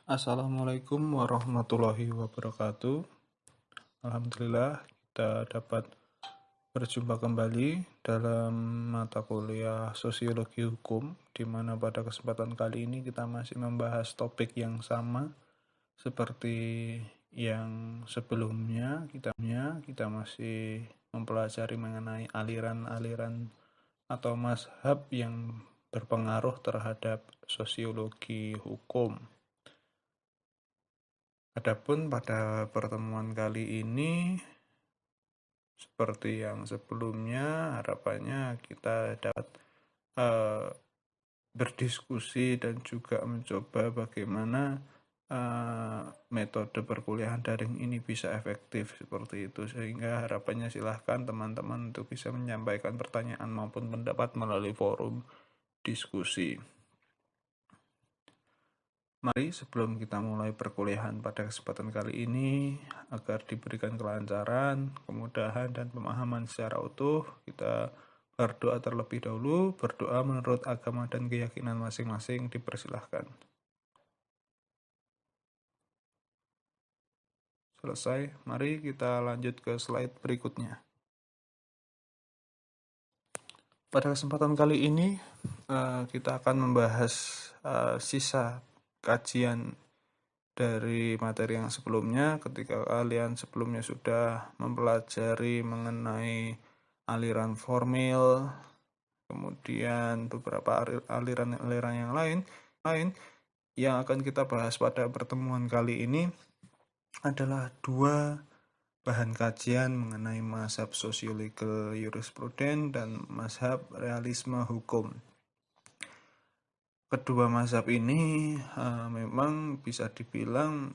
Assalamualaikum warahmatullahi wabarakatuh. Alhamdulillah kita dapat berjumpa kembali dalam mata kuliah Sosiologi Hukum, di mana pada kesempatan kali ini kita masih membahas topik yang sama seperti yang sebelumnya. Kita masih mempelajari mengenai aliran-aliran atau mazhab yang berpengaruh terhadap sosiologi hukum. Adapun pada pertemuan kali ini, seperti yang sebelumnya, harapannya kita dapat berdiskusi dan juga mencoba bagaimana metode perkuliahan daring ini bisa efektif seperti itu, sehingga harapannya silahkan teman-teman untuk bisa menyampaikan pertanyaan maupun pendapat melalui forum diskusi. Mari sebelum kita mulai perkuliahan pada kesempatan kali ini, agar diberikan kelancaran, kemudahan, dan pemahaman secara utuh, kita berdoa terlebih dahulu. Berdoa menurut agama dan keyakinan masing-masing dipersilahkan. Selesai, mari kita lanjut ke slide berikutnya. Pada kesempatan kali ini, kita akan membahas sisa kajian dari materi yang sebelumnya. Ketika kalian sebelumnya sudah mempelajari mengenai aliran formil, kemudian beberapa aliran-aliran yang lain yang akan kita bahas pada pertemuan kali ini adalah dua bahan kajian mengenai mazhab sosiologikal jurispruden dan mazhab realisme hukum. Kedua mazhab ini memang bisa dibilang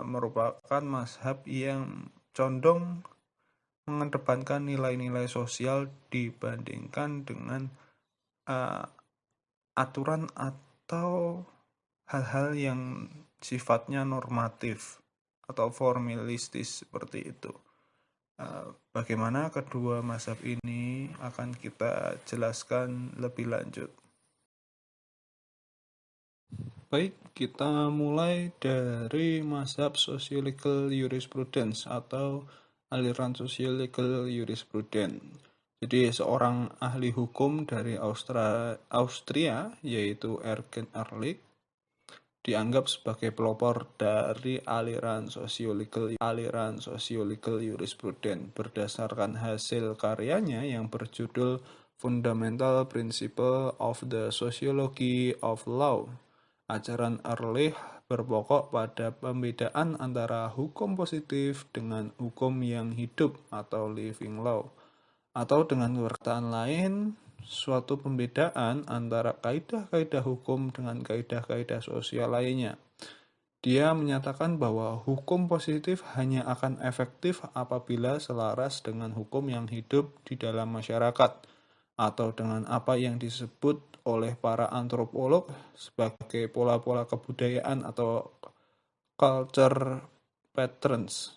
merupakan mazhab yang condong mengedepankan nilai-nilai sosial dibandingkan dengan aturan atau hal-hal yang sifatnya normatif atau formalistis seperti itu. Bagaimana kedua mazhab ini akan kita jelaskan lebih lanjut. Baik, kita mulai dari mazhab Sociological Jurisprudence atau aliran Sociological Jurisprudence. Jadi seorang ahli hukum dari Austria yaitu Ergen Ehrlich dianggap sebagai pelopor dari aliran Sociological Jurisprudence berdasarkan hasil karyanya yang berjudul Fundamental Principle of the Sociology of Law. Ajaran Ehrlich berpokok pada pembedaan antara hukum positif dengan hukum yang hidup atau living law, atau dengan perkataan lain, suatu pembedaan antara kaidah-kaidah hukum dengan kaidah-kaidah sosial lainnya. Dia menyatakan bahwa hukum positif hanya akan efektif apabila selaras dengan hukum yang hidup di dalam masyarakat, atau dengan apa yang disebut oleh para antropolog sebagai pola-pola kebudayaan atau culture patterns.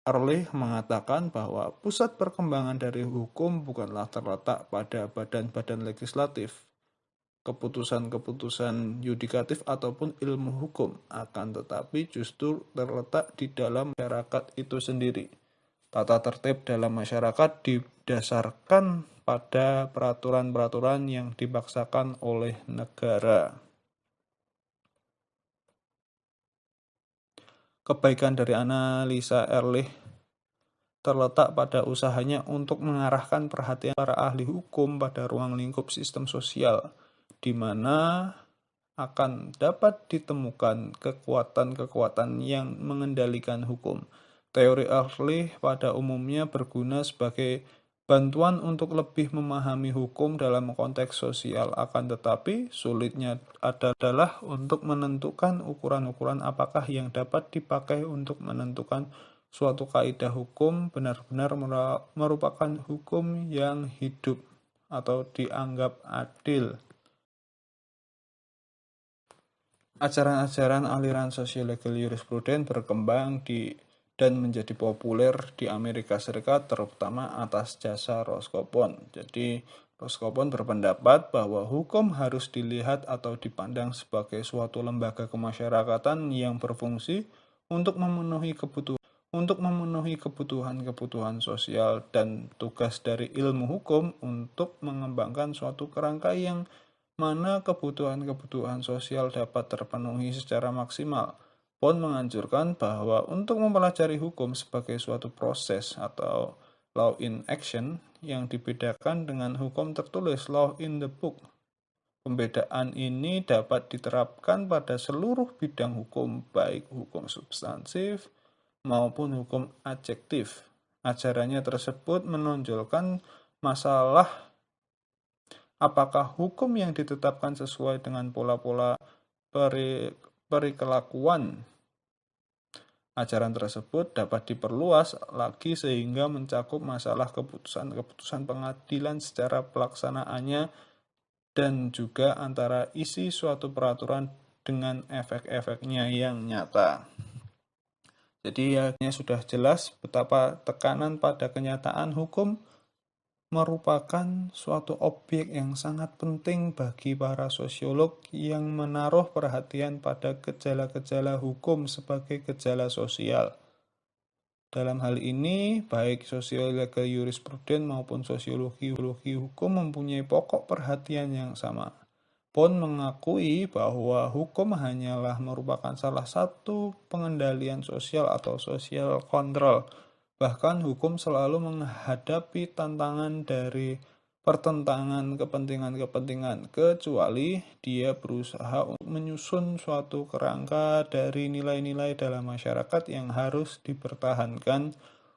Ehrlich mengatakan bahwa pusat perkembangan dari hukum bukanlah terletak pada badan-badan legislatif, keputusan-keputusan yudikatif ataupun ilmu hukum, akan tetapi justru terletak di dalam masyarakat itu sendiri. Tata tertib dalam masyarakat didasarkan pada peraturan-peraturan yang dipaksakan oleh negara. Kebaikan dari analisa Ehrlich terletak pada usahanya untuk mengarahkan perhatian para ahli hukum pada ruang lingkup sistem sosial, di mana akan dapat ditemukan kekuatan-kekuatan yang mengendalikan hukum. Teori Ehrlich pada umumnya berguna sebagai bantuan untuk lebih memahami hukum dalam konteks sosial, akan tetapi sulitnya adalah untuk menentukan ukuran-ukuran apakah yang dapat dipakai untuk menentukan suatu kaidah hukum benar-benar merupakan hukum yang hidup atau dianggap adil. Ajaran-ajaran aliran Sociological Jurisprudence berkembang dan menjadi populer di Amerika Serikat, terutama atas jasa Roscoe Pound. Jadi Roskopon berpendapat bahwa hukum harus dilihat atau dipandang sebagai suatu lembaga kemasyarakatan yang berfungsi untuk memenuhi kebutuhan sosial, dan tugas dari ilmu hukum untuk mengembangkan suatu kerangka yang mana kebutuhan-kebutuhan sosial dapat terpenuhi secara maksimal. Pon menganjurkan bahwa untuk mempelajari hukum sebagai suatu proses atau law in action yang dibedakan dengan hukum tertulis law in the book. Pembedaan ini dapat diterapkan pada seluruh bidang hukum, baik hukum substansif maupun hukum adjektif. Ajarannya tersebut menonjolkan masalah apakah hukum yang ditetapkan sesuai dengan pola-pola perikelakuan. Ajaran tersebut dapat diperluas lagi sehingga mencakup masalah keputusan-keputusan pengadilan secara pelaksanaannya dan juga antara isi suatu peraturan dengan efek-efeknya yang nyata. Jadi ya sudah jelas betapa tekanan pada kenyataan hukum merupakan suatu objek yang sangat penting bagi para sosiolog yang menaruh perhatian pada gejala-gejala hukum sebagai gejala sosial. Dalam hal ini, baik sosiologi jurispruden maupun sosiologi hukum mempunyai pokok perhatian yang sama. Pon mengakui bahwa hukum hanyalah merupakan salah satu pengendalian sosial atau social control. Bahkan hukum selalu menghadapi tantangan dari pertentangan kepentingan-kepentingan, kecuali dia berusaha untuk menyusun suatu kerangka dari nilai-nilai dalam masyarakat yang harus dipertahankan.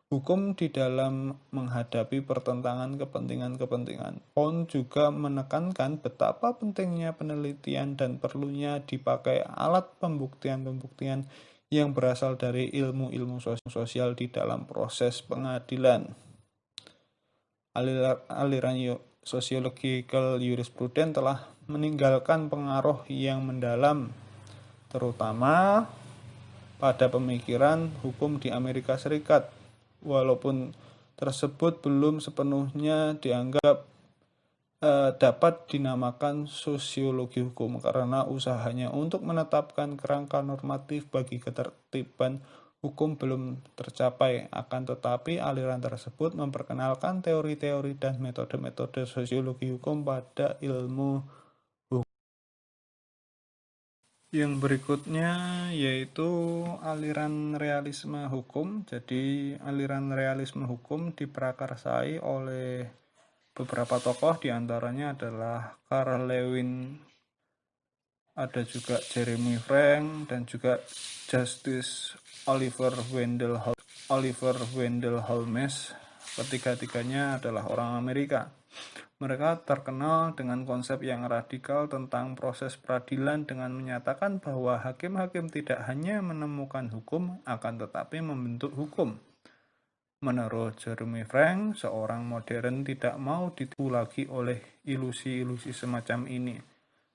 Hukum di dalam menghadapi pertentangan kepentingan-kepentingan. Pon juga menekankan betapa pentingnya penelitian dan perlunya dipakai alat pembuktian-pembuktian yang berasal dari ilmu-ilmu sosial di dalam proses pengadilan. Aliran sosiological jurispruden telah meninggalkan pengaruh yang mendalam, terutama pada pemikiran hukum di Amerika Serikat. Walaupun tersebut belum sepenuhnya dianggap dapat dinamakan sosiologi hukum karena usahanya untuk menetapkan kerangka normatif bagi ketertiban hukum belum tercapai. Akan tetapi aliran tersebut memperkenalkan teori-teori dan metode-metode sosiologi hukum pada ilmu hukum. Yang berikutnya yaitu aliran realisme hukum. Jadi aliran realisme hukum diprakarsai oleh beberapa tokoh, diantaranya adalah Carl Lewin, ada juga Jeremy Frank, dan juga Justice Oliver Wendell Holmes. Ketiga-tiganya adalah orang Amerika. Mereka terkenal dengan konsep yang radikal tentang proses peradilan dengan menyatakan bahwa hakim-hakim tidak hanya menemukan hukum, akan tetapi membentuk hukum. Menurut Jeremy Frank, seorang modern tidak mau ditipu lagi oleh ilusi-ilusi semacam ini.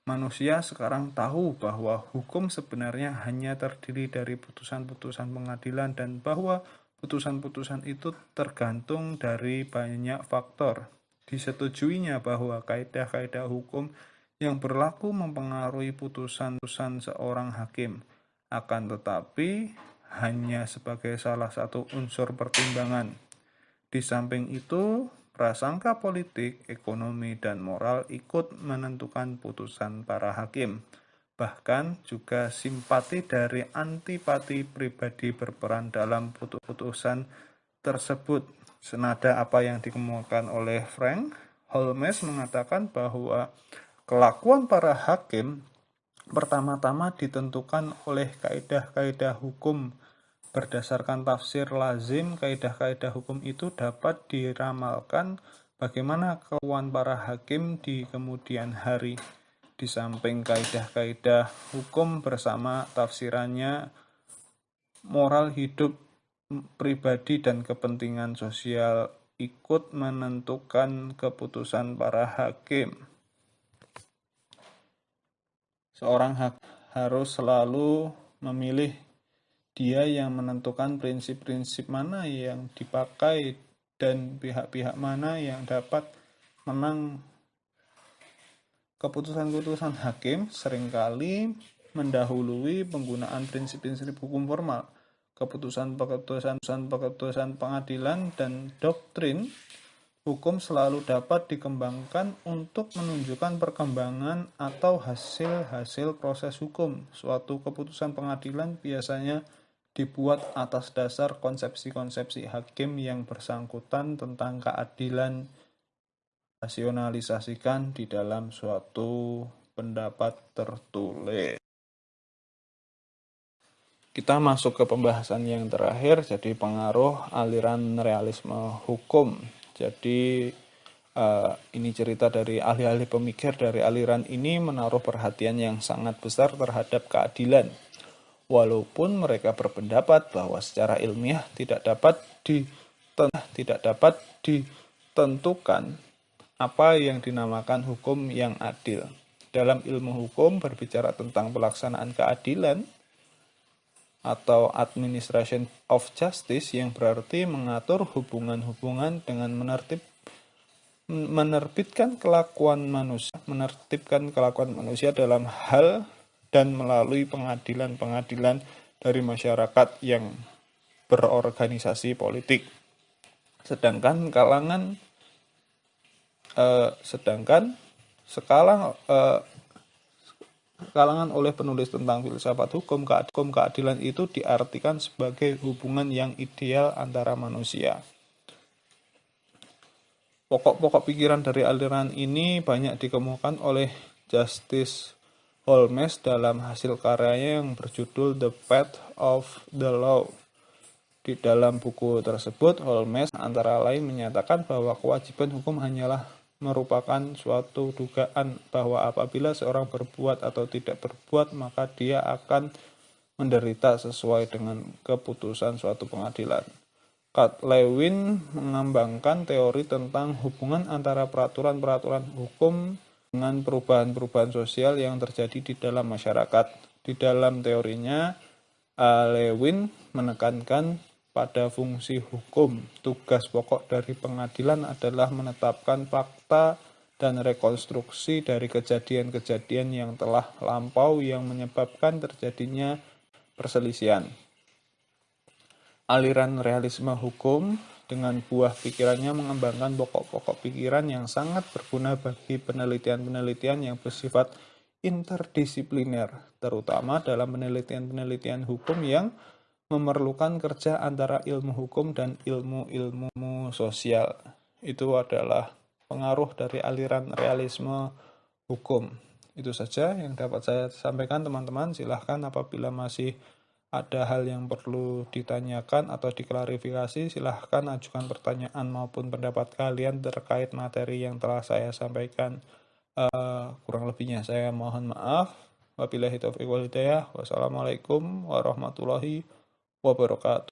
Manusia sekarang tahu bahwa hukum sebenarnya hanya terdiri dari putusan-putusan pengadilan dan bahwa putusan-putusan itu tergantung dari banyak faktor. Disetujuinya bahwa kaidah-kaidah hukum yang berlaku mempengaruhi putusan-putusan seorang hakim, akan tetapi hanya sebagai salah satu unsur pertimbangan. Di samping itu, prasangka politik, ekonomi, dan moral ikut menentukan putusan para hakim. Bahkan juga simpati dari antipati pribadi berperan dalam putusan tersebut. Senada apa yang dikemukakan oleh Frank, Holmes mengatakan bahwa kelakuan para hakim pertama-tama ditentukan oleh kaidah-kaidah hukum. Berdasarkan tafsir lazim, kaidah-kaidah hukum itu dapat diramalkan bagaimana kelakuan para hakim di kemudian hari. Di samping kaidah-kaidah hukum bersama tafsirannya, moral hidup pribadi dan kepentingan sosial ikut menentukan keputusan para hakim. Seorang hakim harus selalu memilih dia yang menentukan prinsip-prinsip mana yang dipakai dan pihak-pihak mana yang dapat menang Keputusan-keputusan hakim seringkali mendahului penggunaan prinsip-prinsip hukum formal. Keputusan-keputusan pengadilan dan doktrin hukum selalu dapat dikembangkan untuk menunjukkan perkembangan atau hasil-hasil proses hukum. Suatu keputusan pengadilan biasanya dibuat atas dasar konsepsi-konsepsi hakim yang bersangkutan tentang keadilan, rasionalisasikan di dalam suatu pendapat tertulis. Kita masuk ke pembahasan yang terakhir, jadi pengaruh aliran realisme hukum. Jadi ini cerita dari ahli-ahli pemikir dari aliran ini menaruh perhatian yang sangat besar terhadap keadilan. Walaupun mereka berpendapat bahwa secara ilmiah tidak dapat ditentukan apa yang dinamakan hukum yang adil. Dalam ilmu hukum berbicara tentang pelaksanaan keadilan atau administration of justice yang berarti mengatur hubungan-hubungan dengan menertibkan kelakuan manusia dalam hal dan melalui pengadilan-pengadilan dari masyarakat yang berorganisasi politik. Sedangkan kalangan oleh penulis tentang filsafat hukum keadilan itu diartikan sebagai hubungan yang ideal antara manusia. Pokok-pokok pikiran dari aliran ini banyak dikemukakan oleh Justice Holmes dalam hasil karyanya yang berjudul The Path of the Law. Di dalam buku tersebut, Holmes antara lain menyatakan bahwa kewajiban hukum hanyalah merupakan suatu dugaan bahwa apabila seorang berbuat atau tidak berbuat, maka dia akan menderita sesuai dengan keputusan suatu pengadilan. Kurt Lewin mengembangkan teori tentang hubungan antara peraturan-peraturan hukum dengan perubahan-perubahan sosial yang terjadi di dalam masyarakat. Di dalam teorinya, Lewin menekankan pada fungsi hukum. Tugas pokok dari pengadilan adalah menetapkan fakta dan rekonstruksi dari kejadian-kejadian yang telah lampau yang menyebabkan terjadinya perselisihan. Aliran realisme hukum dengan buah pikirannya mengembangkan pokok-pokok pikiran yang sangat berguna bagi penelitian-penelitian yang bersifat interdisipliner, terutama dalam penelitian-penelitian hukum yang memerlukan kerja antara ilmu hukum dan ilmu-ilmu sosial. Itu adalah pengaruh dari aliran realisme hukum. Itu saja yang dapat saya sampaikan, teman-teman. Silahkan apabila masih ada hal yang perlu ditanyakan atau diklarifikasi, silahkan ajukan pertanyaan maupun pendapat kalian terkait materi yang telah saya sampaikan. Kurang lebihnya saya mohon maaf. Wabillahi taufiq wal hidayah. Wassalamualaikum warahmatullahi wabarakatuh.